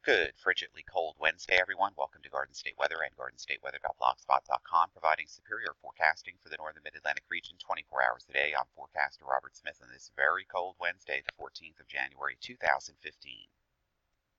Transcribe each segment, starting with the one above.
Good frigidly cold Wednesday, everyone. Welcome to Garden State Weather and GardenStateWeather.blogspot.com, providing superior forecasting for the northern mid-Atlantic region 24 hours a day. I'm forecaster Robert Smith on this very cold Wednesday, the 14th of January, 2015.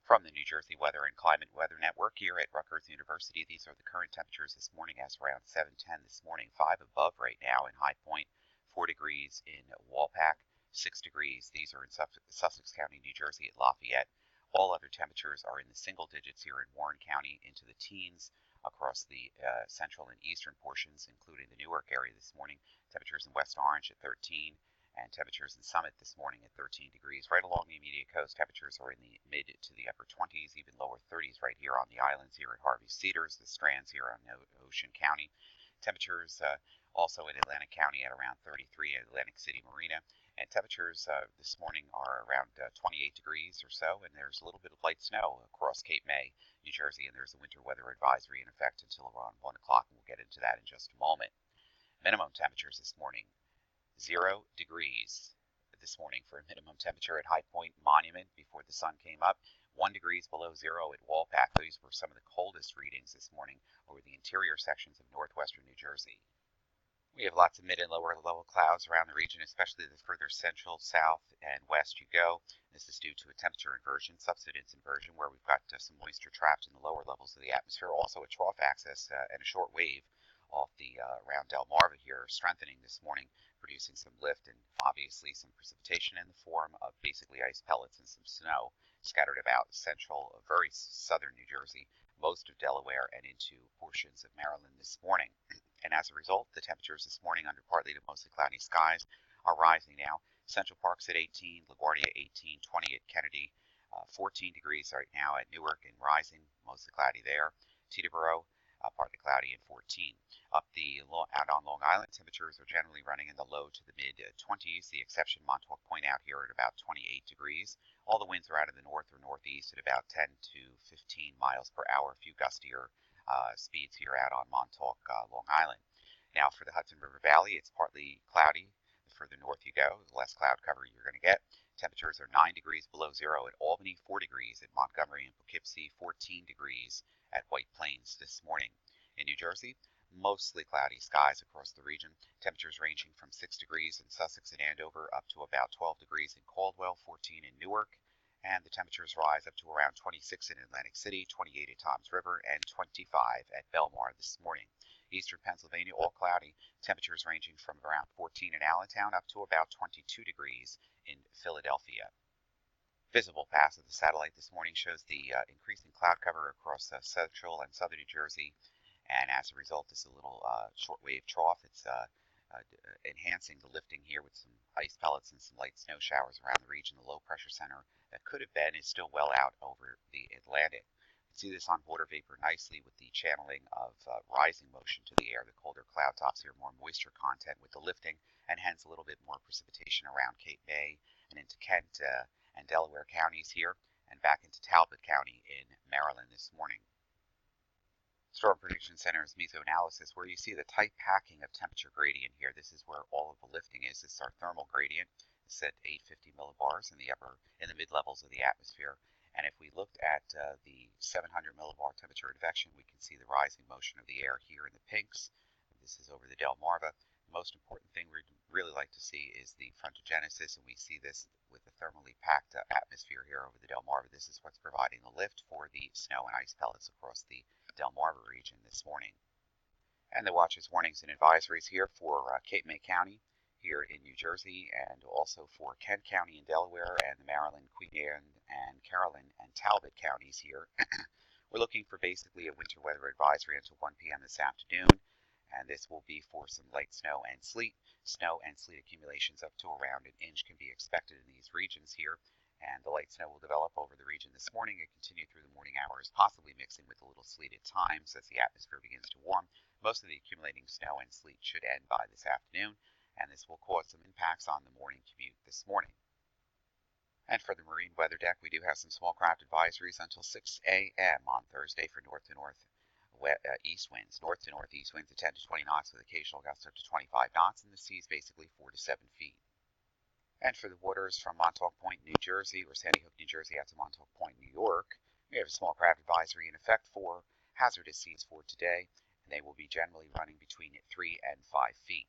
From the New Jersey Weather and Climate Weather Network here at Rutgers University, these are the current temperatures this morning as around 7:10 this morning, 5 above right now in High Point, 4 degrees in Walpack, 6 degrees. These are in Sussex County, New Jersey at Lafayette. All other temperatures are in the single digits here in Warren County, into the teens across the central and eastern portions, including the Newark area this morning. Temperatures in West Orange at 13, and temperatures in Summit this morning at 13 degrees. Right along the immediate coast, temperatures are in the mid to the upper 20s, even lower 30s right here on the islands here at Harvey Cedars, the Strands here on Ocean County. Temperatures also in Atlantic County at around 33 at Atlantic City Marina. And temperatures this morning are around 28 degrees or so, and there's a little bit of light snow across Cape May, New Jersey, and there's a winter weather advisory in effect until around 1 o'clock, and we'll get into that in just a moment. Minimum temperatures this morning, 0 degrees this morning for a minimum temperature at High Point Monument before the sun came up, 1 degrees below zero at Walpack. These were some of the coldest readings this morning over the interior sections of northwestern New Jersey. We have lots of mid and lower level clouds around the region, especially the further central, south, and west you go. This is due to a temperature inversion, subsidence inversion, where we've got some moisture trapped in the lower levels of the atmosphere. Also a trough axis and a short wave off the around Delmarva here, strengthening this morning, producing some lift and obviously some precipitation in the form of basically ice pellets and some snow scattered about central, very southern New Jersey, most of Delaware, and into portions of Maryland this morning. And as a result, the temperatures this morning under partly to mostly cloudy skies are rising now. Central Park's at 18, LaGuardia 18, 20 at Kennedy, 14 degrees right now at Newark and rising, mostly cloudy there. Teterboro, partly cloudy and 14. Out on Long Island, temperatures are generally running in the low to the mid-20s. The exception, Montauk Point out here at about 28 degrees. All the winds are out of the north or northeast at about 10 to 15 miles per hour, a few gustier speeds here out on Montauk, Long Island. Now for the Hudson River Valley, it's partly cloudy. The further north you go, the less cloud cover you're going to get. Temperatures are 9 degrees below zero at Albany, 4 degrees at Montgomery and Poughkeepsie, 14 degrees at White Plains this morning. In New Jersey, mostly cloudy skies across the region. Temperatures ranging from 6 degrees in Sussex and Andover up to about 12 degrees in Caldwell, 14 in Newark. And the temperatures rise up to around 26 in Atlantic City, 28 at Toms River, and 25 at Belmar this morning. Eastern Pennsylvania, all cloudy, temperatures ranging from around 14 in Allentown up to about 22 degrees in Philadelphia. Visible path of the satellite this morning shows the increasing cloud cover across central and southern New Jersey, and as a result, this is a little shortwave trough. It's enhancing the lifting here with some ice pellets and some light snow showers around the region. The low pressure center that could have been is still well out over the Atlantic. You can see this on water vapor nicely with the channeling of rising motion to the air. The colder cloud tops here, more moisture content with the lifting, and hence a little bit more precipitation around Cape May and into Kent and Delaware counties here, and back into Talbot County in Maryland this morning. Storm Prediction Center's mesoanalysis, where you see the tight packing of temperature gradient here. This is where all of the lifting is. This is our thermal gradient. It's at 850 millibars in the mid-levels of the atmosphere. And if we looked at the 700 millibar temperature advection, we can see the rising motion of the air here in the pinks. This is over the Delmarva. The most important thing we'd really like to see is the frontogenesis, and we see this with the thermally packed atmosphere here over the Delmarva. This is what's providing the lift for the snow and ice pellets across the Delmarva region this morning. And the watches, warnings, and advisories here for Cape May County here in New Jersey, and also for Kent County in Delaware, and the Maryland, Queen Anne, and Caroline, and Talbot counties here. We're looking for basically a winter weather advisory until 1 p.m. this afternoon, and this will be for some light snow and sleet. Snow and sleet accumulations up to around an inch can be expected in these regions here. And the light snow will develop over the region this morning and continue through the morning hours, possibly mixing with a little sleet at times as the atmosphere begins to warm. Most of the accumulating snow and sleet should end by this afternoon, and this will cause some impacts on the morning commute this morning. And for the marine weather deck, we do have some small craft advisories until 6 a.m. on Thursday for north to north east winds. North to northeast winds at 10 to 20 knots with occasional gusts up to 25 knots, and the seas basically 4 to 7 feet. And for the waters from Montauk Point, New Jersey, or Sandy Hook, New Jersey, out to Montauk Point, New York, we We have a small craft advisory in effect for hazardous seas for today, and they will be generally running between 3 and 5 feet.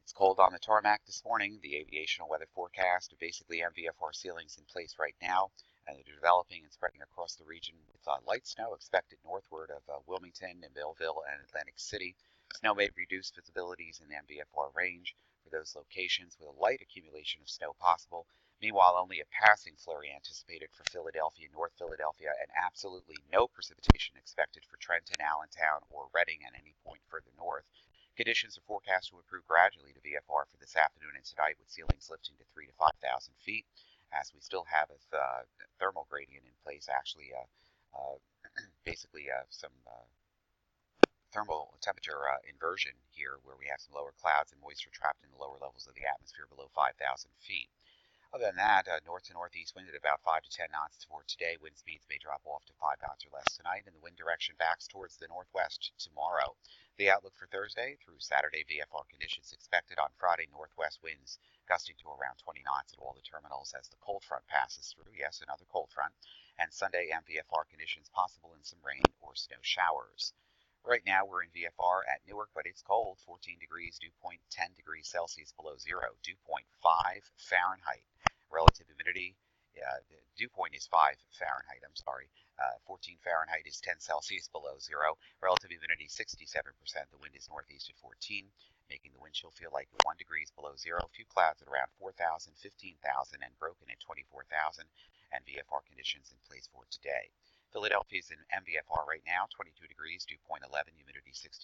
It's cold on the tarmac this morning. The aviational weather forecast, basically MVFR ceilings in place right now, and they're developing and spreading across the region with light snow expected northward of Wilmington and Millville and Atlantic City. Snow may reduce visibilities in the MVFR range for those locations with a light accumulation of snow possible. Meanwhile, only a passing flurry anticipated for Philadelphia, North Philadelphia, and absolutely no precipitation expected for Trenton, Allentown, or Reading at any point further north. Conditions are forecast to improve gradually to VFR for this afternoon and tonight, with ceilings lifting to 3,000 to 5,000 feet, as we still have a thermal gradient in place, actually basically some thermal temperature inversion here, where we have some lower clouds and moisture trapped in the lower levels of the atmosphere below 5,000 feet. Other than that, north to northeast wind at about 5 to 10 knots for today. Wind speeds may drop off to 5 knots or less tonight, and the wind direction backs towards the northwest tomorrow. The outlook for Thursday through Saturday, VFR conditions expected on Friday. Northwest winds gusting to around 20 knots at all the terminals as the cold front passes through. Yes, another cold front. And Sunday, MVFR conditions possible in some rain or snow showers. Right now we're in VFR at Newark, but it's cold. 14 degrees, dew point 10 degrees Celsius below zero, dew point 5 Fahrenheit. Relative humidity, the dew point is 5 Fahrenheit, 14 Fahrenheit is 10 Celsius below zero. Relative humidity 67%. The wind is northeast at 14, making the wind chill feel like 1 degrees below zero. A few clouds at around 4,000, 15,000, and broken at 24,000, and VFR conditions in place for today. Philadelphia is in MVFR right now, 22 degrees, dew point 11, humidity 62%.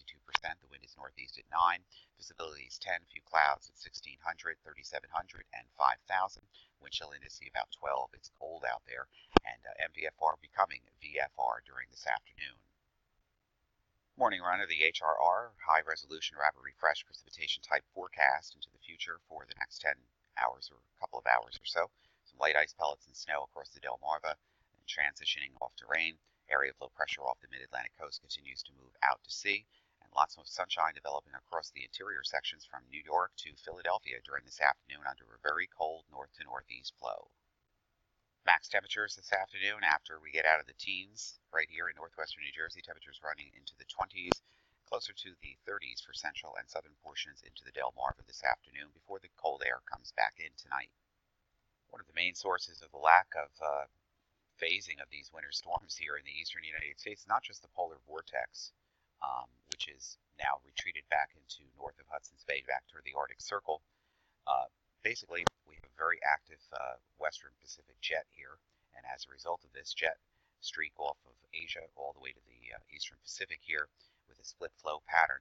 The wind is northeast at 9, visibility is 10, few clouds at 1,600, 3,700, and 5,000. Wind chill index about 12. It's cold out there, and MVFR becoming VFR during this afternoon. Morning run of the HRR, high resolution rapid refresh precipitation type forecast into the future for the next 10 hours or a couple of hours or so. Some light ice pellets and snow across the Delmarva, transitioning off to rain. Area of low pressure off the mid-Atlantic coast continues to move out to sea, and lots of sunshine developing across the interior sections from New York to Philadelphia during this afternoon under a very cold north to northeast flow. Max temperatures this afternoon after we get out of the teens right here in northwestern New Jersey. Temperatures running into the 20s, closer to the 30s for central and southern portions into the Delmarva this afternoon before the cold air comes back in tonight. One of the main sources of the lack of phasing of these winter storms here in the eastern United States, not just the polar vortex, which is now retreated back into north of Hudson's Bay, back toward the Arctic Circle. Basically, we have a very active western Pacific jet here, and as a result of this jet streak off of Asia all the way to the eastern Pacific here with a split flow pattern,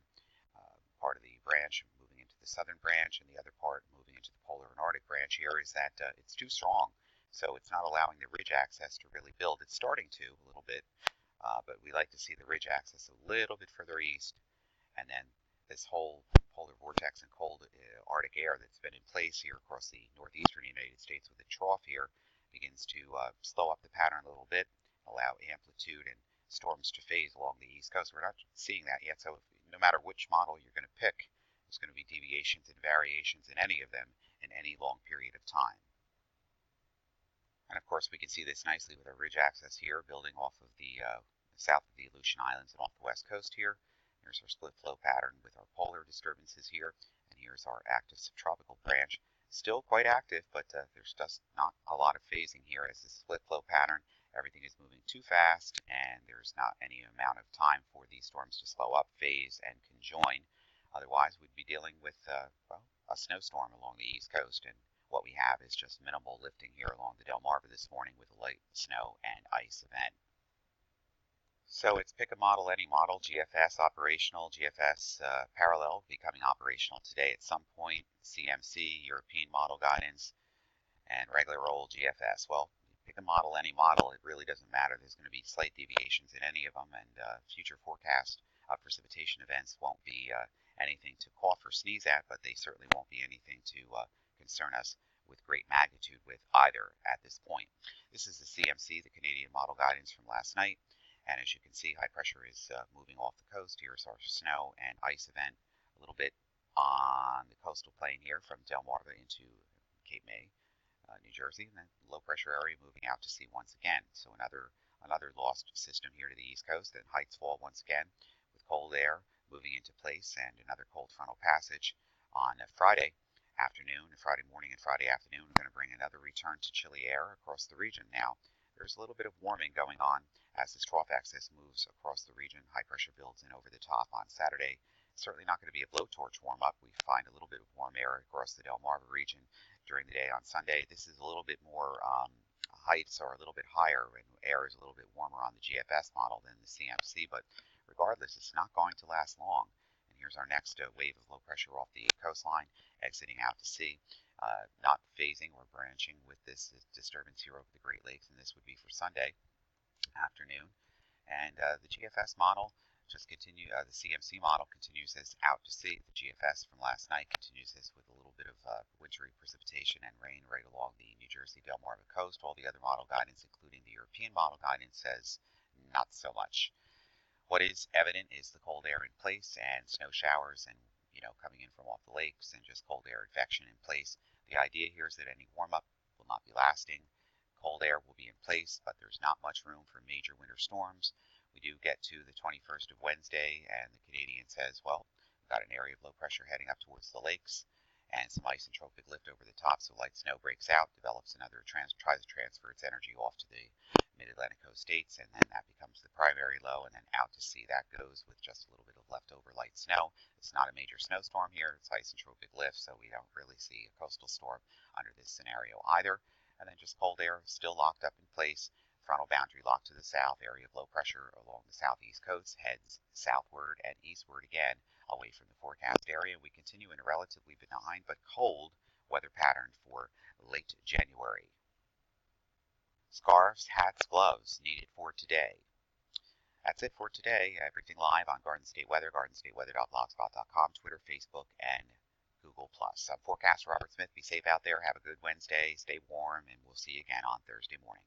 part of the branch moving into the southern branch and the other part moving into the polar and Arctic branch here, is that it's too strong. So it's not allowing the ridge axis to really build. It's starting to a little bit, but we like to see the ridge axis a little bit further east. And then this whole polar vortex and cold Arctic air that's been in place here across the northeastern United States with a trough here begins to slow up the pattern a little bit, allow amplitude and storms to phase along the east coast. We're not seeing that yet, so no matter which model you're going to pick, there's going to be deviations and variations in any of them in any long period of time. And of course, we can see this nicely with our ridge axis here, building off of the south of the Aleutian Islands and off the west coast here. Here's our split flow pattern with our polar disturbances here, and here's our active subtropical branch. Still quite active, but there's just not a lot of phasing here as this split flow pattern. Everything is moving too fast, and there's not any amount of time for these storms to slow up, phase, and conjoin. Otherwise, we'd be dealing with a snowstorm along the east coast, and what we have is just minimal lifting here along the Delmarva this morning with a light snow and ice event. So it's pick a model, any model, GFS operational, GFS parallel becoming operational today at some point, CMC, European model guidance, and regular old GFS. Well, pick a model, any model, it really doesn't matter. There's going to be slight deviations in any of them, and future forecast of precipitation events won't be anything to cough or sneeze at, but they certainly won't be anything to concern us with great magnitude with either at this point. This is the CMC, the Canadian model guidance from last night, and as you can see, high pressure is moving off the coast. Here's our snow and ice event a little bit on the coastal plain here from Delmarva into Cape May, New Jersey, and then low pressure area moving out to sea once again. So another lost system here to the east coast, and heights fall once again with cold air moving into place, and another cold frontal passage on Friday afternoon, Friday morning, and Friday afternoon. We're going to bring another return to chilly air across the region. Now, there's a little bit of warming going on as this trough axis moves across the region. High pressure builds in over the top on Saturday. Certainly not going to be a blowtorch warm up. We find a little bit of warm air across the Delmarva region during the day on Sunday. This is a little bit more heights are a little bit higher, and air is a little bit warmer on the GFS model than the CMC, but regardless, it's not going to last long. And here's our next wave of low pressure off the coastline, exiting out to sea, not phasing or branching with this disturbance here over the Great Lakes, and this would be for Sunday afternoon. And the GFS model just the CMC model continues this out to sea. The GFS from last night continues this with a little bit of wintry precipitation and rain right along the New Jersey Delmarva coast. All the other model guidance, including the European model guidance, says not so much. What is evident is the cold air in place and snow showers and coming in from off the lakes and just cold air advection in place. The idea here is that any warm up will not be lasting. Cold air will be in place, but there's not much room for major winter storms. We do get to the 21st of Wednesday, and the Canadian says, well, we've got an area of low pressure heading up towards the lakes and some isentropic lift over the top, so light snow breaks out, develops another, tries to transfer its energy off to the mid-Atlantic coast states, and then that becomes the primary low, and then out to sea that goes with just a little bit of leftover light snow. It's not a major snowstorm here, it's isentropic lift, so we don't really see a coastal storm under this scenario either. And then just cold air still locked up in place. Frontal boundary locked to the south, area of low pressure along the southeast coast heads southward and eastward again away from the forecast area. We continue in a relatively benign but cold weather pattern for late January. Scarves, hats, gloves needed for today. That's it for today. Everything live on Garden State Weather, gardenstateweather.blogspot.com, Twitter, Facebook, and Google+. I'm forecaster Robert Smith. Be safe out there. Have a good Wednesday. Stay warm, and we'll see you again on Thursday morning.